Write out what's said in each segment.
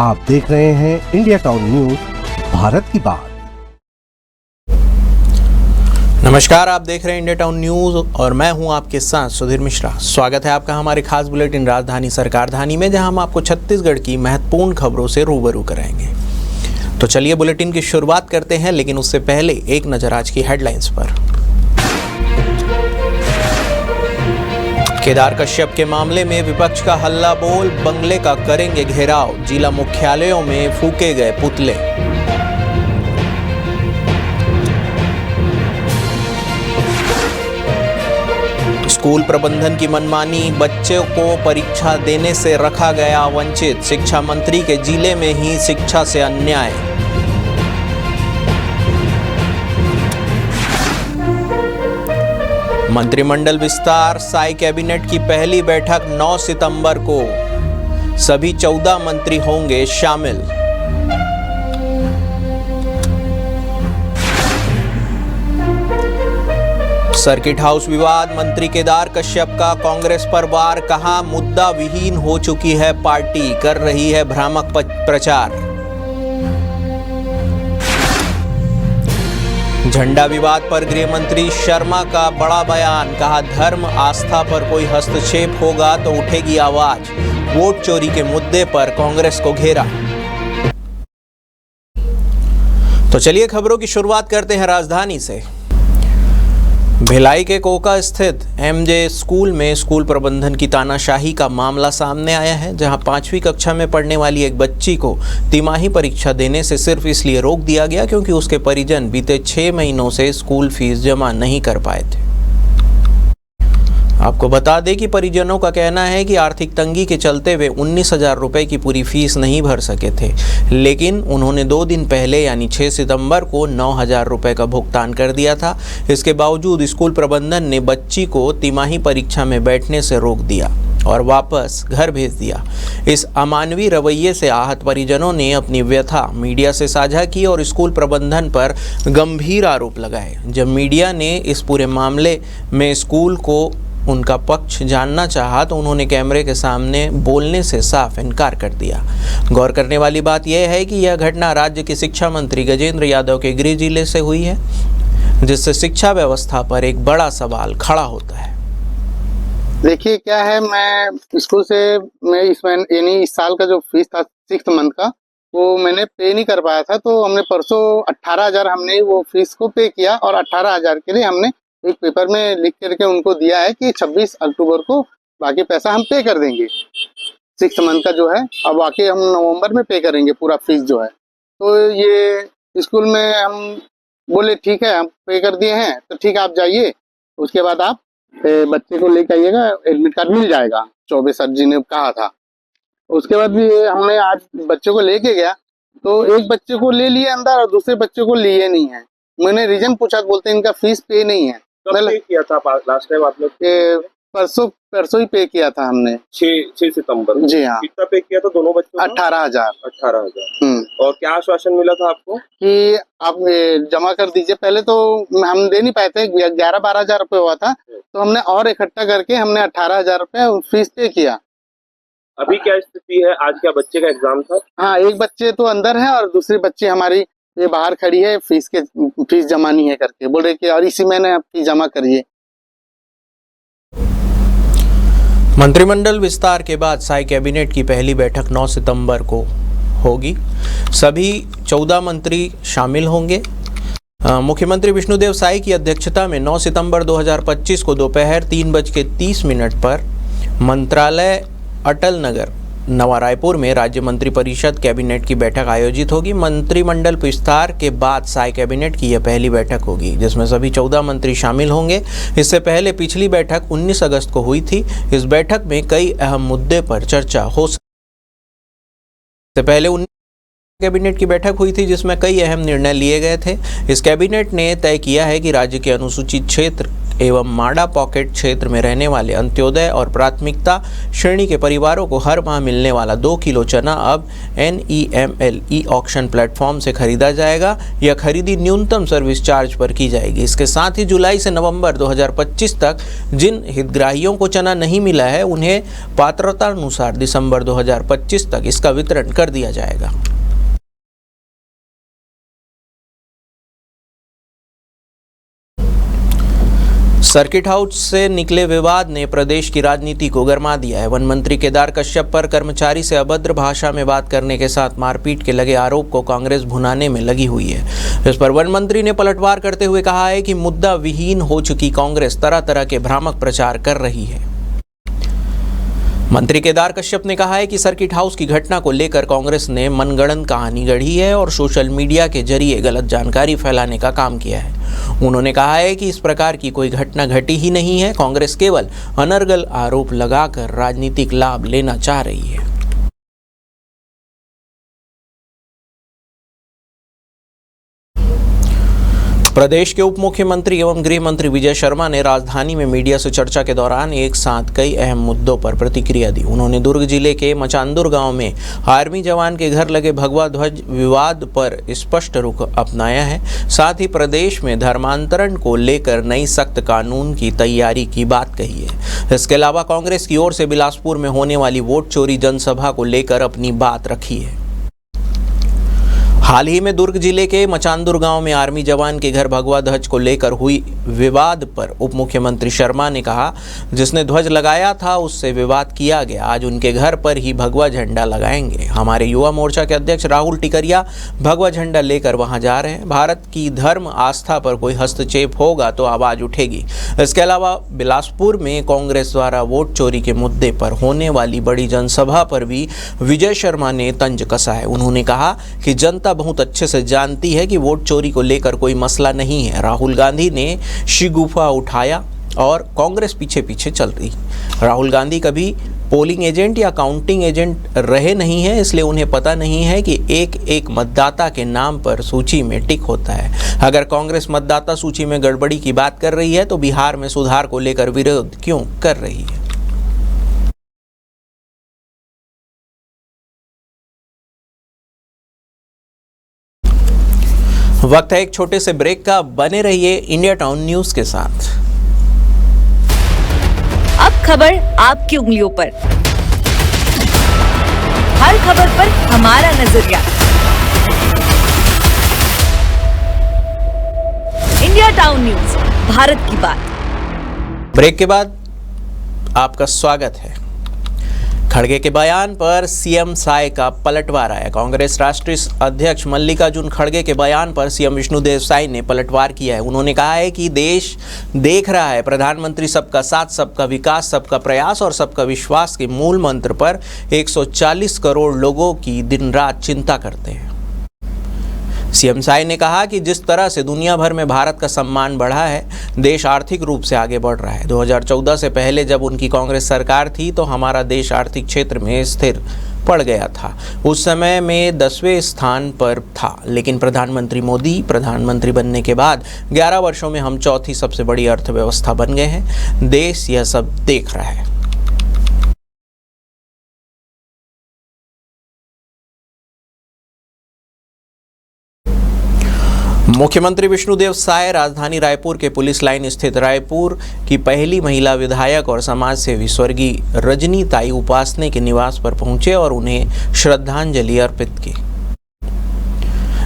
आप देख रहे हैं इंडिया टाउन न्यूज, भारत की बात। नमस्कार, आप देख रहे हैं इंडिया टाउन न्यूज और मैं हूं आपके साथ सुधीर मिश्रा। स्वागत है आपका हमारे खास बुलेटिन राजधानी सरकारधानी में, जहां हम आपको छत्तीसगढ़ की महत्वपूर्ण खबरों से रूबरू कराएंगे। तो चलिए बुलेटिन की शुरुआत करते हैं, लेकिन उससे पहले एक नजर आज की हेडलाइंस पर। केदार कश्यप के मामले में विपक्ष का हल्ला बोल, बंगले का करेंगे घेराव, जिला मुख्यालयों में फूके गए पुतले। स्कूल प्रबंधन की मनमानी, बच्चों को परीक्षा देने से रखा गया वंचित, शिक्षा मंत्री के जिले में ही शिक्षा से अन्याय। मंत्रिमंडल विस्तार, साई कैबिनेट की पहली बैठक 9 सितंबर को, सभी 14 मंत्री होंगे शामिल। सर्किट हाउस विवाद, मंत्री केदार कश्यप का कांग्रेस पर वार, कहा मुद्दा विहीन हो चुकी है पार्टी, कर रही है भ्रामक प्रचार। झंडा विवाद पर गृह मंत्री शर्मा का बड़ा बयान, कहा धर्म आस्था पर कोई हस्तक्षेप होगा तो उठेगी आवाज, वोट चोरी के मुद्दे पर कांग्रेस को घेरा। तो चलिए खबरों की शुरुआत करते हैं राजधानी से। भिलाई के कोका स्थित एमजे स्कूल में स्कूल प्रबंधन की तानाशाही का मामला सामने आया है, जहां 5वीं कक्षा में पढ़ने वाली एक बच्ची को तिमाही परीक्षा देने से सिर्फ इसलिए रोक दिया गया क्योंकि उसके परिजन बीते 6 महीनों से स्कूल फीस जमा नहीं कर पाए थे। आपको बता दें कि परिजनों का कहना है कि आर्थिक तंगी के चलते वे 19,000 रुपये की पूरी फीस नहीं भर सके थे, लेकिन उन्होंने 2 दिन पहले यानी 6 सितंबर को 9,000 रुपये का भुगतान कर दिया था। इसके बावजूद स्कूल प्रबंधन ने बच्ची को तिमाही परीक्षा में बैठने से रोक दिया और वापस घर भेज दिया। इस अमानवीय रवैये से आहत परिजनों ने अपनी व्यथा मीडिया से साझा की और स्कूल प्रबंधन पर गंभीर आरोप लगाए। जब मीडिया ने इस पूरे मामले में स्कूल को उनका पक्ष जानना चाहा तो उन्होंने कैमरे के सामने बोलने से साफ इनकार कर दिया। गौर करने वाली बात यह है कि यह घटना राज्य के शिक्षा मंत्री गजेंद्र यादव के गृह जिले से हुई है, जिससे शिक्षा व्यवस्था पर एक बड़ा सवाल खड़ा होता है। देखिए क्या है, मैं स्कूल से इस साल का जो फीस था 6th मंथ का, वो मैंने पे नहीं कर पाया था, तो हमने परसों 18,000 हमने वो फीस को पे किया और 18,000 के लिए हमने एक पेपर में लिख करके उनको दिया है कि 26 अक्टूबर को बाकी पैसा हम पे कर देंगे। 6th मंथ का जो है, अब बाकी हम नवंबर में पे करेंगे पूरा फीस जो है। तो ये स्कूल में हम बोले ठीक है, हम पे कर दिए हैं, तो ठीक है आप जाइए, उसके बाद आप बच्चे को लेकर आइएगा, एडमिट कार्ड मिल जाएगा, चौबे सर जी ने कहा था। उसके बाद भी हमने आज बच्चे को लेके गया, तो एक बच्चे को ले लिए अंदर और दूसरे बच्चे को लिए नहीं है। मैंने रीजन पूछा, बोलते इनका फीस पे नहीं है। कब पे किया था लास्ट टाइम आप लोग? परसों ही पे किया था हमने, 6 सितंबर। जी हाँ। कितना पे किया था दोनों बच्चों? 18,000। 18,000। और क्या आश्वासन मिला था आपको? कि आप जमा कर दीजिए। पहले तो हम दे नहीं पाए थे, 11-12 हजार रुपये हुआ था, तो हमने और इकट्ठा करके हमने 18,000 रुपये फीस पे किया। अभी क्या स्थिति है? आज क्या बच्चे का एग्जाम था? हाँ, एक बच्चे तो अंदर है और दूसरी बच्ची हमारी ये बाहर खड़ी है, फीस जमा नहीं है करके बोल रहे कि और इसी महीने आप फीस जमा करिए। मंत्रिमंडल विस्तार के बाद साई कैबिनेट की पहली बैठक 9 सितंबर को होगी। सभी 14 मंत्री शामिल होंगे। मुख्यमंत्री विष्णुदेव साई की अध्यक्षता में 9 सितंबर 2025 को दोपहर 3:30 पर मंत्रालय अटल नगर नवा रायपुर में राज्य मंत्रिपरिषद कैबिनेट की बैठक आयोजित होगी। मंत्रिमंडल विस्तार के बाद साई कैबिनेट की यह पहली बैठक होगी, जिसमें सभी 14 मंत्री शामिल होंगे। इससे पहले पिछली बैठक 19 अगस्त को हुई थी। इस बैठक में कई अहम मुद्दे पर चर्चा हो सकती है। कैबिनेट की बैठक हुई थी, जिसमें कई अहम निर्णय लिए गए थे। इस कैबिनेट ने तय किया है कि राज्य के अनुसूचित क्षेत्र एवं माडा पॉकेट क्षेत्र में रहने वाले अंत्योदय और प्राथमिकता श्रेणी के परिवारों को हर माह मिलने वाला 2 किलो चना अब NEML ई ऑक्शन प्लेटफॉर्म से खरीदा जाएगा। यह खरीदी न्यूनतम सर्विस चार्ज पर की जाएगी। इसके साथ ही जुलाई से नवंबर 2025 तक जिन हितग्राहियों को चना नहीं मिला है उन्हें पात्रता अनुसार दिसंबर 2025 तक इसका वितरण कर दिया जाएगा। सर्किट हाउस से निकले विवाद ने प्रदेश की राजनीति को गरमा दिया है। वन मंत्री केदार कश्यप पर कर्मचारी से अभद्र भाषा में बात करने के साथ मारपीट के लगे आरोप को कांग्रेस भुनाने में लगी हुई है। इस पर वन मंत्री ने पलटवार करते हुए कहा है कि मुद्दा विहीन हो चुकी कांग्रेस तरह तरह के भ्रामक प्रचार कर रही है। मंत्री केदार कश्यप ने कहा है कि सर्किट हाउस की घटना को लेकर कांग्रेस ने मनगढ़ंत कहानी गढ़ी है और सोशल मीडिया के जरिए गलत जानकारी फैलाने का काम किया है। उन्होंने कहा है कि इस प्रकार की कोई घटना घटी ही नहीं है। कांग्रेस केवल अनर्गल आरोप लगाकर राजनीतिक लाभ लेना चाह रही है। प्रदेश के उप मुख्यमंत्री एवं गृह मंत्री विजय शर्मा ने राजधानी में मीडिया से चर्चा के दौरान एक साथ कई अहम मुद्दों पर प्रतिक्रिया दी। उन्होंने दुर्ग जिले के मचांदुर गांव में आर्मी जवान के घर लगे भगवा ध्वज विवाद पर स्पष्ट रुख अपनाया है। साथ ही प्रदेश में धर्मांतरण को लेकर नई सख्त कानून की तैयारी की बात कही है। इसके अलावा कांग्रेस की ओर से बिलासपुर में होने वाली वोट चोरी जनसभा को लेकर अपनी बात रखी है। हाल ही में दुर्ग जिले के मचांदुर गांव में आर्मी जवान के घर भगवा ध्वज को लेकर हुई विवाद पर उप मुख्यमंत्री शर्मा ने कहा, जिसने ध्वज लगाया था उससे विवाद किया गया, आज उनके घर पर ही भगवा झंडा लगाएंगे। हमारे युवा मोर्चा के अध्यक्ष राहुल टिकरिया भगवा झंडा लेकर वहां जा रहे हैं। भारत की धर्म आस्था पर कोई हस्तक्षेप होगा तो आवाज उठेगी। इसके अलावा बिलासपुर में कांग्रेस द्वारा वोट चोरी के मुद्दे पर होने वाली बड़ी जनसभा पर भी विजय शर्मा ने तंज कसा है। उन्होंने कहा कि जनता बहुत अच्छे से जानती है कि वोट चोरी को लेकर कोई मसला नहीं है। राहुल गांधी ने शिगुफा उठाया और कांग्रेस पीछे पीछे चल रही। राहुल गांधी कभी पोलिंग एजेंट या काउंटिंग एजेंट रहे नहीं हैं, इसलिए उन्हें पता नहीं है कि एक एक मतदाता के नाम पर सूची में टिक होता है। अगर कांग्रेस मतदाता सूची में गड़बड़ी की बात कर रही है तो बिहार में सुधार को लेकर विरोध क्यों कर रही है। वक्त है एक छोटे से ब्रेक का। बने रहिए इंडिया टाउन न्यूज के साथ। अब खबर आपकी उंगलियों पर, हर खबर पर हमारा नजरिया। इंडिया टाउन न्यूज, भारत की बात। ब्रेक के बाद आपका स्वागत है। खड़गे के बयान पर सीएम साय का पलटवार आया। कांग्रेस राष्ट्रीय अध्यक्ष मल्लिकार्जुन खड़गे के बयान पर सीएम विष्णुदेव साय ने पलटवार किया है। उन्होंने कहा है कि देश देख रहा है, प्रधानमंत्री सबका साथ, सबका विकास, सबका प्रयास और सबका विश्वास के मूल मंत्र पर 140 करोड़ लोगों की दिन रात चिंता करते हैं। सीएम साय ने कहा कि जिस तरह से दुनिया भर में भारत का सम्मान बढ़ा है, देश आर्थिक रूप से आगे बढ़ रहा है। 2014 से पहले जब उनकी कांग्रेस सरकार थी तो हमारा देश आर्थिक क्षेत्र में स्थिर पड़ गया था। उस समय में 10वें स्थान पर था, लेकिन प्रधानमंत्री मोदी प्रधानमंत्री बनने के बाद 11 वर्षों में हम चौथी सबसे बड़ी अर्थव्यवस्था बन गए हैं। देश यह सब देख रहा है। मुख्यमंत्री विष्णुदेव साय राजधानी रायपुर के पुलिस लाइन स्थित रायपुर की पहली महिला विधायक और समाज सेवी स्वर्गीय रजनी ताई उपासने के निवास पर पहुंचे और उन्हें श्रद्धांजलि अर्पित की।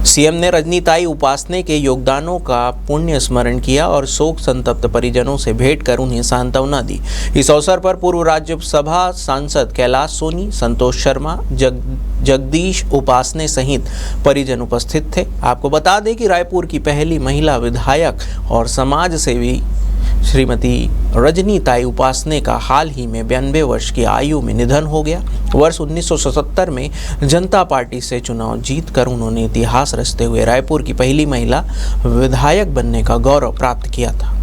सीएम ने रजनीताई उपासने के योगदानों का पुण्य स्मरण किया और शोक संतप्त परिजनों से भेंट कर उन्हें सांत्वना दी। इस अवसर पर पूर्व राज्यसभा सांसद कैलाश सोनी, संतोष शर्मा, जगदीश उपासने सहित परिजन उपस्थित थे। आपको बता दें कि रायपुर की पहली महिला विधायक और समाज सेवी श्रीमती रजनीताई उपासने का हाल ही में 92 वर्ष की आयु में निधन हो गया। वर्ष 1977 में जनता पार्टी से चुनाव जीतकर उन्होंने इतिहास रचते हुए रायपुर की पहली महिला विधायक बनने का गौरव प्राप्त किया था।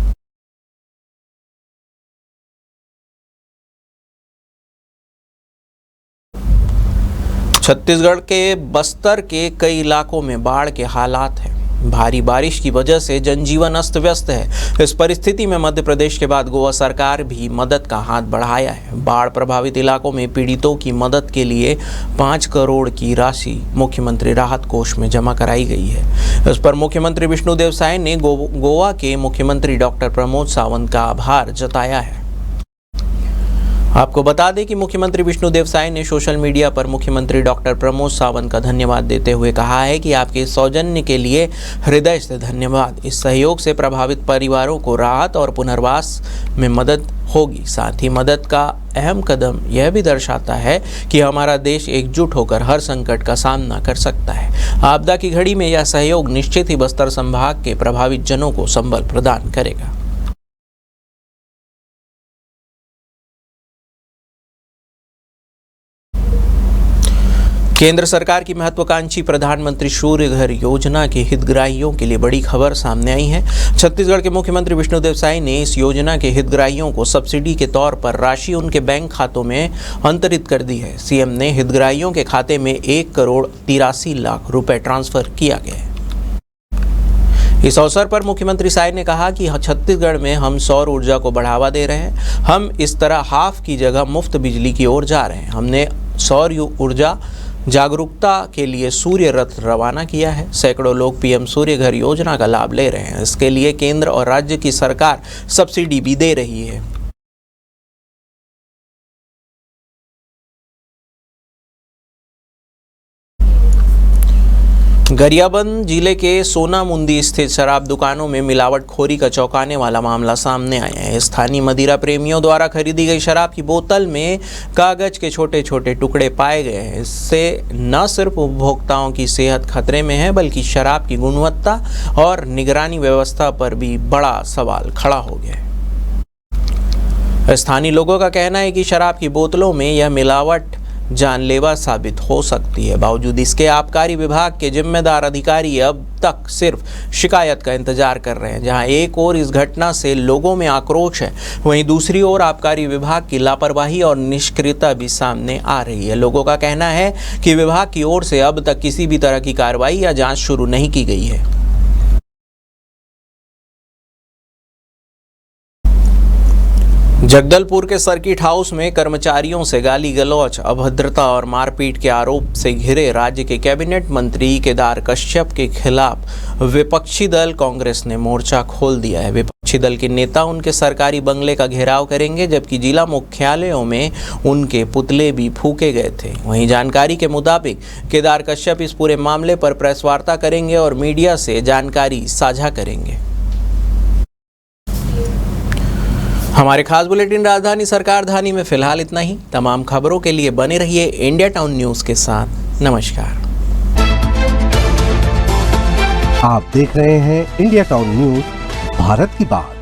छत्तीसगढ़ के बस्तर के कई इलाकों में बाढ़ के हालात हैं। भारी बारिश की वजह से जनजीवन अस्त व्यस्त है। इस परिस्थिति में मध्य प्रदेश के बाद गोवा सरकार भी मदद का हाथ बढ़ाया है। बाढ़ प्रभावित इलाकों में पीड़ितों की मदद के लिए 5 करोड़ की राशि मुख्यमंत्री राहत कोष में जमा कराई गई है। इस पर मुख्यमंत्री विष्णुदेव साय ने गोवा के मुख्यमंत्री डॉक्टर प्रमोद सावंत का आभार जताया है। आपको बता दें कि मुख्यमंत्री विष्णुदेव साय ने सोशल मीडिया पर मुख्यमंत्री डॉक्टर प्रमोद सावंत का धन्यवाद देते हुए कहा है कि आपके सौजन्य के लिए हृदय से धन्यवाद। इस सहयोग से प्रभावित परिवारों को राहत और पुनर्वास में मदद होगी। साथ ही मदद का अहम कदम यह भी दर्शाता है कि हमारा देश एकजुट होकर हर संकट का सामना कर सकता है। आपदा की घड़ी में यह सहयोग निश्चित ही बस्तर संभाग के प्रभावित जनों को संबल प्रदान करेगा। केंद्र सरकार की महत्वाकांक्षी प्रधानमंत्री सूर्य घर योजना के हितग्राहियों के लिए बड़ी खबर सामने आई है। छत्तीसगढ़ के मुख्यमंत्री विष्णुदेव साय ने इस योजना के हितग्राहियों को सब्सिडी के तौर पर राशि उनके बैंक खातों में अंतरित कर दी है। सीएम ने हितग्राहियों के खाते में 1 करोड़ 83 लाख रुपए ट्रांसफर किया गया है। इस अवसर पर मुख्यमंत्री साय ने कहा कि छत्तीसगढ़ में हम सौर ऊर्जा को बढ़ावा दे रहे हैं। हम इस तरह हाफ की जगह मुफ्त बिजली की ओर जा रहे हैं। हमने सौर ऊर्जा जागरूकता के लिए सूर्य रथ रवाना किया है। सैकड़ों लोग पीएम सूर्य घर योजना का लाभ ले रहे हैं। इसके लिए केंद्र और राज्य की सरकार सब्सिडी भी दे रही है। गरियाबंद जिले के सोनामुंदी स्थित शराब दुकानों में मिलावटखोरी का चौंकाने वाला मामला सामने आया है। स्थानीय मदिरा प्रेमियों द्वारा खरीदी गई शराब की बोतल में कागज के छोटे छोटे टुकड़े पाए गए हैं। इससे न सिर्फ उपभोक्ताओं की सेहत खतरे में है, बल्कि शराब की गुणवत्ता और निगरानी व्यवस्था पर भी बड़ा सवाल खड़ा हो गया है। स्थानीय लोगों का कहना है कि शराब की बोतलों में यह मिलावट जानलेवा साबित हो सकती है। बावजूद इसके आबकारी विभाग के जिम्मेदार अधिकारी अब तक सिर्फ शिकायत का इंतजार कर रहे हैं। जहां एक ओर इस घटना से लोगों में आक्रोश है, वहीं दूसरी ओर आबकारी विभाग की लापरवाही और निष्क्रियता भी सामने आ रही है। लोगों का कहना है कि विभाग की ओर से अब तक किसी भी तरह की कार्रवाई या जांच शुरू नहीं की गई है। जगदलपुर के सर्किट हाउस में कर्मचारियों से गाली गलौज, अभद्रता और मारपीट के आरोप से घिरे राज्य के कैबिनेट मंत्री केदार कश्यप के खिलाफ विपक्षी दल कांग्रेस ने मोर्चा खोल दिया है। विपक्षी दल के नेता उनके सरकारी बंगले का घेराव करेंगे, जबकि जिला मुख्यालयों में उनके पुतले भी फूके गए थे। वहीं जानकारी के मुताबिक केदार कश्यप इस पूरे मामले पर प्रेस वार्ता करेंगे और मीडिया से जानकारी साझा करेंगे। हमारे खास बुलेटिन राजधानी सरकार धानी में फिलहाल इतना ही। तमाम खबरों के लिए बने रहिए इंडिया टाउन न्यूज़ के साथ। नमस्कार। आप देख रहे हैं इंडिया टाउन न्यूज़, भारत की बात।